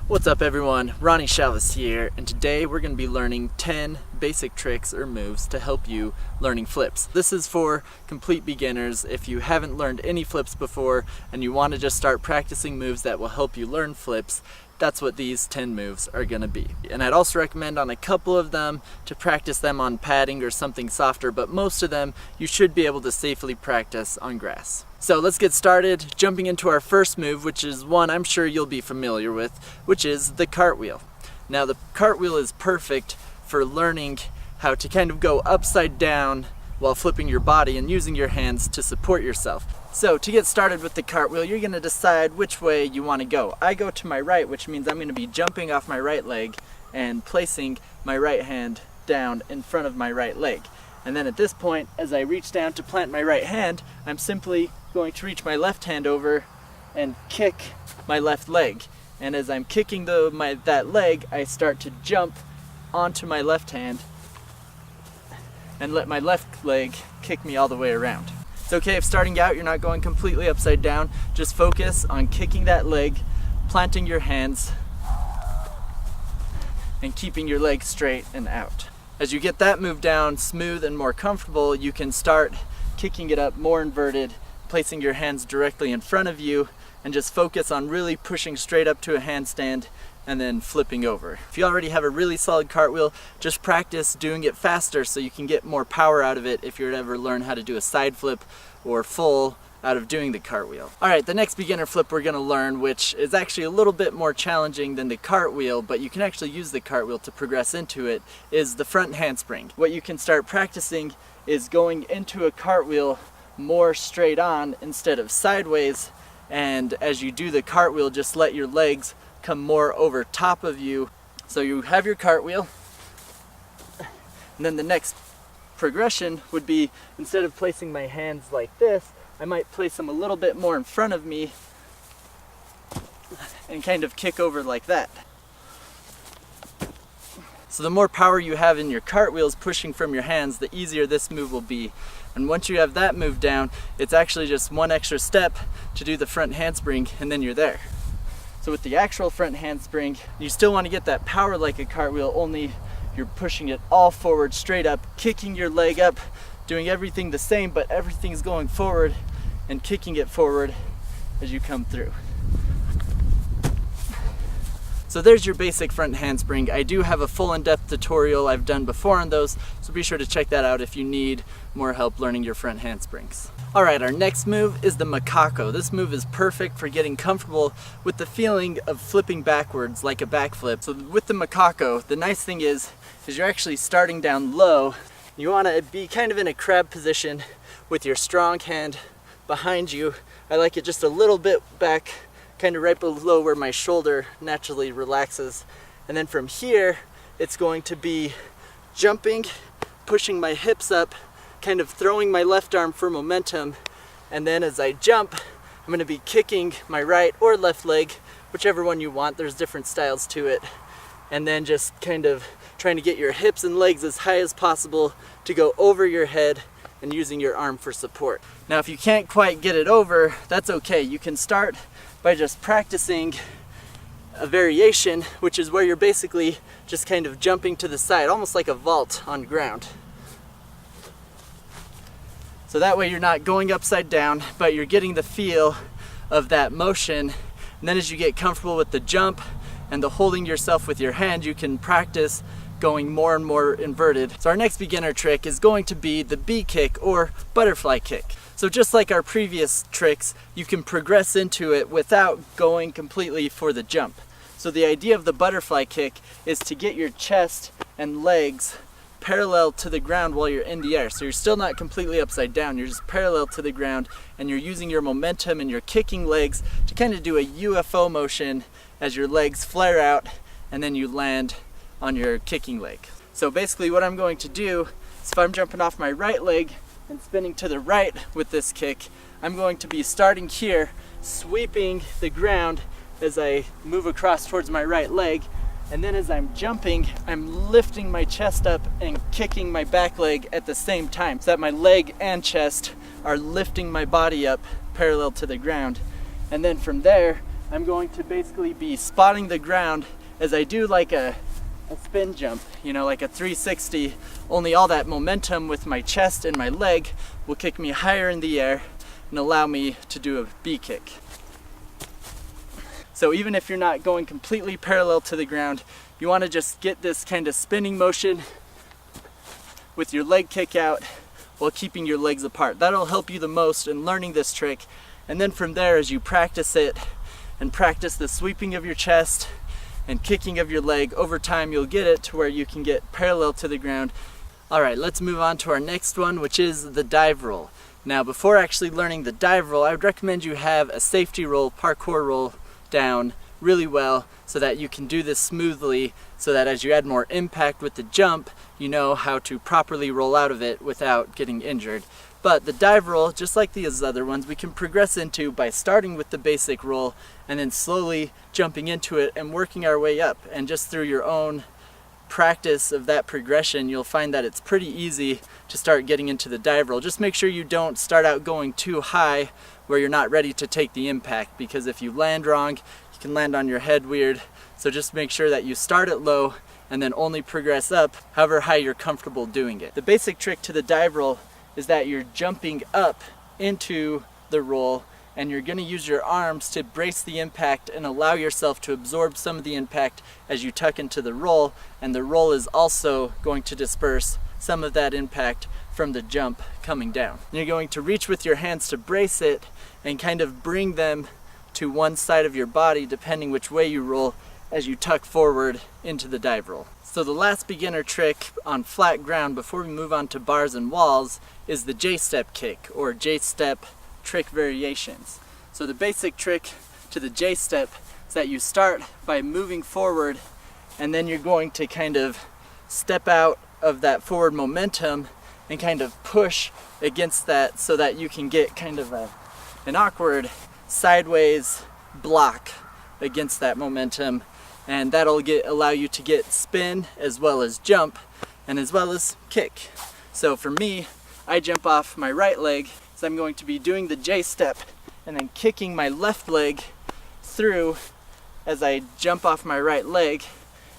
What's up everyone, Ronnie Chavez here, and today we're going to be learning 10 basic tricks or moves to help you learning flips. This is for complete beginners. If you haven't learned any flips before and you want to just start practicing moves that will help you learn flips, that's what these 10 moves are going to be. And I'd also recommend on a couple of them to practice them on padding or something softer, but most of them you should be able to safely practice on grass. So let's get started jumping into our first move, which is one I'm sure you'll be familiar with, which is the cartwheel. Now the cartwheel is perfect for learning how to kind of go upside down while flipping your body and using your hands to support yourself. So to get started with the cartwheel, you're going to decide which way you want to go. I go to my right, which means I'm going to be jumping off my right leg and placing my right hand down in front of my right leg. And then at this point, as I reach down to plant my right hand, I'm simply going to reach my left hand over and kick my left leg. And as I'm kicking that leg, I start to jump onto my left hand and let my left leg kick me all the way around. It's okay if starting out you're not going completely upside down. Just focus on kicking that leg, planting your hands, and keeping your leg straight and out. As you get that move down smooth and more comfortable, you can start kicking it up more inverted, placing your hands directly in front of you, and just focus on really pushing straight up to a handstand and then flipping over. If you already have a really solid cartwheel, just practice doing it faster so you can get more power out of it if you're to ever learn how to do a side flip or full out of doing the cartwheel. Alright, the next beginner flip we're going to learn, which is actually a little bit more challenging than the cartwheel, but you can actually use the cartwheel to progress into it, is the front handspring. What you can start practicing is going into a cartwheel more straight on instead of sideways, and as you do the cartwheel, just let your legs come more over top of you. So you have your cartwheel, and then the next progression would be, instead of placing my hands like this, I might place them a little bit more in front of me and kind of kick over like that. So the more power you have in your cartwheels pushing from your hands, the easier this move will be. And once you have that move down, it's actually just one extra step to do the front handspring, and then you're there. So with the actual front handspring, you still want to get that power like a cartwheel, only you're pushing it all forward, straight up, kicking your leg up, doing everything the same, but everything's going forward and kicking it forward as you come through. So there's your basic front handspring. I do have a full in-depth tutorial I've done before on those, so be sure to check that out if you need more help learning your front handsprings. Alright, our next move is the macaco. This move is perfect for getting comfortable with the feeling of flipping backwards like a backflip. So with the macaco, the nice thing is you're actually starting down low. You want to be kind of in a crab position with your strong hand behind you. I like it just a little bit back, kind of right below where my shoulder naturally relaxes. And then from here, it's going to be jumping, pushing my hips up, kind of throwing my left arm for momentum. And then as I jump, I'm going to be kicking my right or left leg, whichever one you want. There's different styles to it. And then just kind of trying to get your hips and legs as high as possible to go over your head and using your arm for support. Now if you can't quite get it over, that's okay. You can start by just practicing a variation, which is where you're basically just kind of jumping to the side, almost like a vault on ground. So that way you're not going upside down, but you're getting the feel of that motion. And then as you get comfortable with the jump and the holding yourself with your hand, you can practice going more and more inverted. So our next beginner trick is going to be the bee kick or butterfly kick. So just like our previous tricks, you can progress into it without going completely for the jump. So the idea of the butterfly kick is to get your chest and legs parallel to the ground while you're in the air. So you're still not completely upside down, you're just parallel to the ground, and you're using your momentum and your kicking legs to kind of do a UFO motion as your legs flare out and then you land on your kicking leg. So basically what I'm going to do is, if I'm jumping off my right leg and spinning to the right with this kick, I'm going to be starting here, sweeping the ground as I move across towards my right leg, and then as I'm jumping, I'm lifting my chest up and kicking my back leg at the same time, so that my leg and chest are lifting my body up parallel to the ground. And then from there, I'm going to basically be spotting the ground as I do like a spin jump, you know, like a 360, only all that momentum with my chest and my leg will kick me higher in the air and allow me to do a B kick. So even if you're not going completely parallel to the ground, you want to just get this kind of spinning motion with your leg kick out while keeping your legs apart. That'll help you the most in learning this trick. And then from there, as you practice it and practice the sweeping of your chest and kicking of your leg, over time you'll get it to where you can get parallel to the ground. All right, let's move on to our next one, which is the dive roll. Now, before actually learning the dive roll, I would recommend you have a safety roll, parkour roll down really well so that you can do this smoothly, so that as you add more impact with the jump, you know how to properly roll out of it without getting injured. But the dive roll, just like these other ones, we can progress into by starting with the basic roll and then slowly jumping into it and working our way up. And just through your own practice of that progression, you'll find that it's pretty easy to start getting into the dive roll. Just make sure you don't start out going too high where you're not ready to take the impact, because if you land wrong, you can land on your head weird. So just make sure that you start it low and then only progress up however high you're comfortable doing it. The basic trick to the dive roll is that you're jumping up into the roll and you're going to use your arms to brace the impact and allow yourself to absorb some of the impact as you tuck into the roll, and the roll is also going to disperse some of that impact from the jump coming down. And you're going to reach with your hands to brace it and kind of bring them to one side of your body depending which way you roll as you tuck forward into the dive roll. So the last beginner trick on flat ground before we move on to bars and walls is the J-step kick, or J-step trick variations. So the basic trick to the J-step is that you start by moving forward and then you're going to kind of step out of that forward momentum and kind of push against that so that you can get kind of an awkward sideways block against that momentum, and that'll allow you to get spin as well as jump and as well as kick. So for me, I jump off my right leg, so I'm going to be doing the J-step and then kicking my left leg through as I jump off my right leg.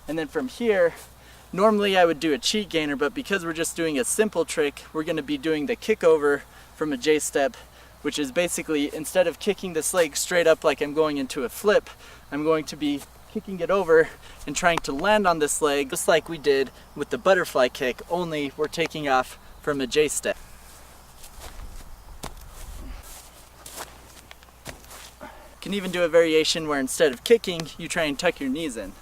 And then from here, normally I would do a cheat gainer, but because we're just doing a simple trick, we're going to be doing the kick over from a J-step, which is basically, instead of kicking this leg straight up like I'm going into a flip, I'm going to be kicking it over and trying to land on this leg just like we did with the butterfly kick, only we're taking off from a J-step. You can even do a variation where instead of kicking, you try and tuck your knees in.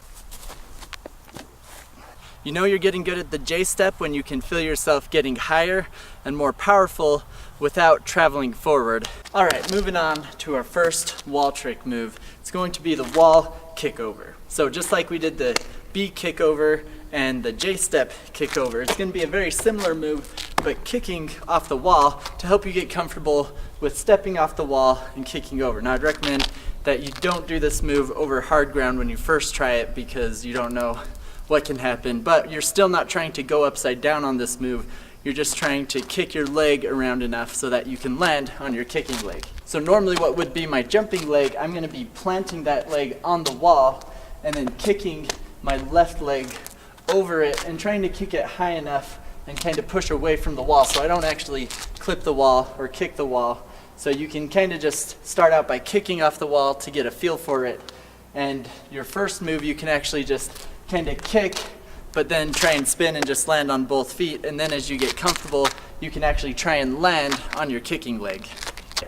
You know you're getting good at the J-step when you can feel yourself getting higher and more powerful without traveling forward. All right, moving on to our first wall trick move. It's going to be the wall kickover. So just like we did the B kickover and the J-step kickover, it's going to be a very similar move, but kicking off the wall to help you get comfortable with stepping off the wall and kicking over. Now I'd recommend that you don't do this move over hard ground when you first try it, because you don't know what can happen, but you're still not trying to go upside down on this move. You're just trying to kick your leg around enough so that you can land on your kicking leg. So normally what would be my jumping leg, I'm going to be planting that leg on the wall and then kicking my left leg over it and trying to kick it high enough and kind of push away from the wall so I don't actually clip the wall or kick the wall. So you can kind of just start out by kicking off the wall to get a feel for it. And your first move, you can actually just kind of kick, but then try and spin and just land on both feet. And then as you get comfortable, you can actually try and land on your kicking leg.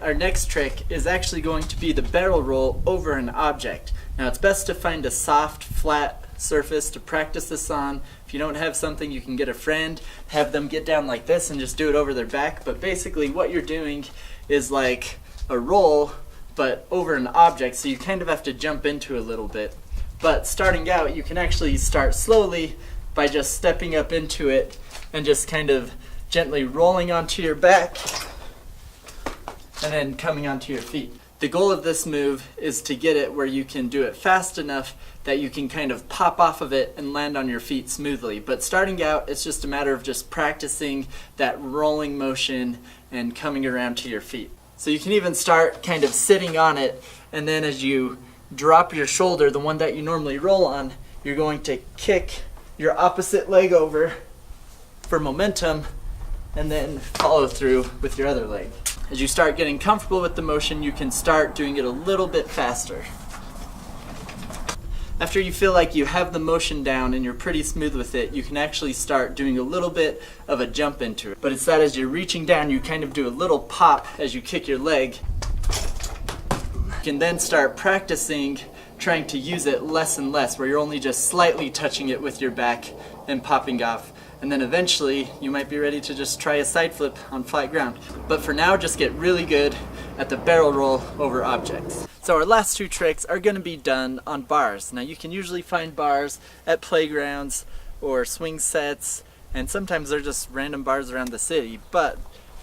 Our next trick is actually going to be the barrel roll over an object. Now it's best to find a soft, flat surface to practice this on. If you don't have something, you can get a friend, have them get down like this and just do it over their back. But basically what you're doing is like a roll, but over an object, so you kind of have to jump into a little bit. But starting out, you can actually start slowly by just stepping up into it and just kind of gently rolling onto your back and then coming onto your feet. The goal of this move is to get it where you can do it fast enough that you can kind of pop off of it and land on your feet smoothly. But starting out, it's just a matter of just practicing that rolling motion and coming around to your feet. So you can even start kind of sitting on it, and then as you drop your shoulder, the one that you normally roll on, you're going to kick your opposite leg over for momentum and then follow through with your other leg. As you start getting comfortable with the motion, you can start doing it a little bit faster. After you feel like you have the motion down and you're pretty smooth with it, you can actually start doing a little bit of a jump into it. But it's that as you're reaching down, you kind of do a little pop as you kick your leg. You can then start practicing trying to use it less and less, where you're only just slightly touching it with your back and popping off. And then eventually you might be ready to just try a side flip on flat ground. But for now, just get really good at the barrel roll over objects. So our last two tricks are going to be done on bars. Now you can usually find bars at playgrounds or swing sets, and sometimes they're just random bars around the city. But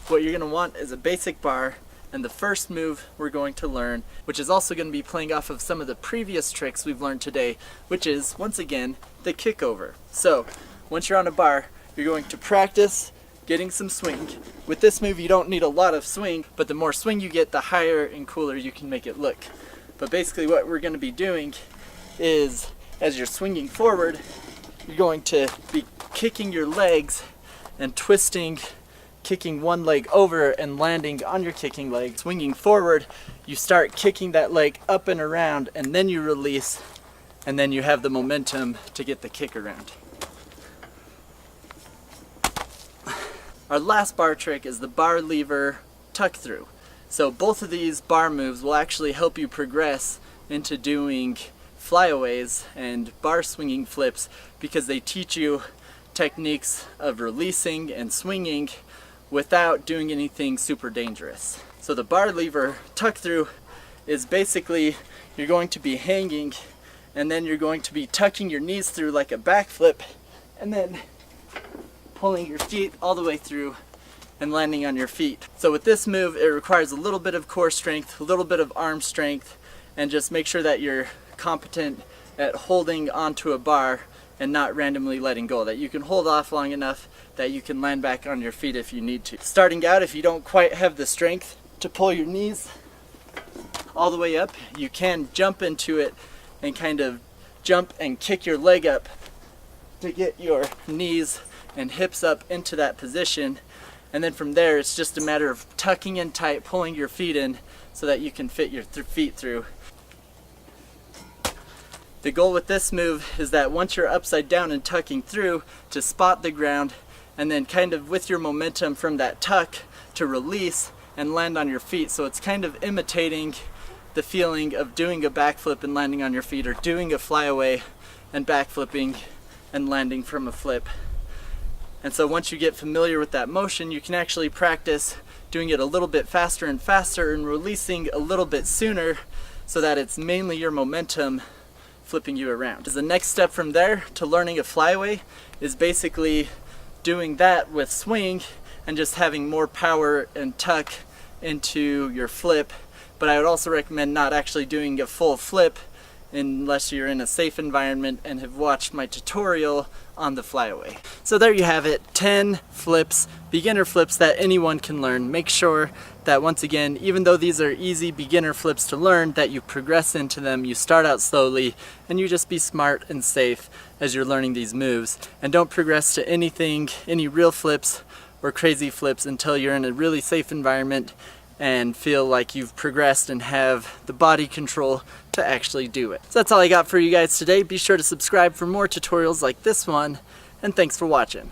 what you're going to want is a basic bar, and the first move we're going to learn, which is also going to be playing off of some of the previous tricks we've learned today, which is, once again, the kickover. So once you're on a bar, you're going to practice getting some swing. With this move, you don't need a lot of swing, but the more swing you get, the higher and cooler you can make it look. But basically what we're going to be doing is, as you're swinging forward, you're going to be kicking your legs and twisting, kicking one leg over and landing on your kicking leg. Swinging forward, you start kicking that leg up and around, and then you release, and then you have the momentum to get the kick around. Our last bar trick is the bar lever tuck through. So both of these bar moves will actually help you progress into doing flyaways and bar swinging flips, because they teach you techniques of releasing and swinging without doing anything super dangerous. So the bar lever tuck through is basically, you're going to be hanging and then you're going to be tucking your knees through like a backflip, and then pulling your feet all the way through and landing on your feet. So with this move, it requires a little bit of core strength, a little bit of arm strength, and just make sure that you're competent at holding onto a bar and not randomly letting go, that you can hold off long enough that you can land back on your feet if you need to. Starting out, if you don't quite have the strength to pull your knees all the way up, you can jump into it and kind of jump and kick your leg up to get your knees and hips up into that position, and then from there it's just a matter of tucking in tight, pulling your feet in so that you can fit your feet through. The goal with this move is that once you're upside down and tucking through, to spot the ground, and then kind of with your momentum from that tuck to release and land on your feet. So it's kind of imitating the feeling of doing a backflip and landing on your feet, or doing a flyaway and backflipping and landing from a flip. And so once you get familiar with that motion, you can actually practice doing it a little bit faster and faster and releasing a little bit sooner, so that it's mainly your momentum flipping you around. The next step from there to learning a flyaway is basically doing that with swing and just having more power and tuck into your flip. But I would also recommend not actually doing a full flip unless you're in a safe environment and have watched my tutorial on the flyaway. So there you have it, 10 flips, beginner flips that anyone can learn. Make sure that, once again, even though these are easy beginner flips to learn, that you progress into them, you start out slowly, and you just be smart and safe as you're learning these moves. And don't progress to anything, any real flips or crazy flips, until you're in a really safe environment and feel like you've progressed and have the body control to actually do it. So that's all I got for you guys today. Be sure to subscribe for more tutorials like this one, and thanks for watching.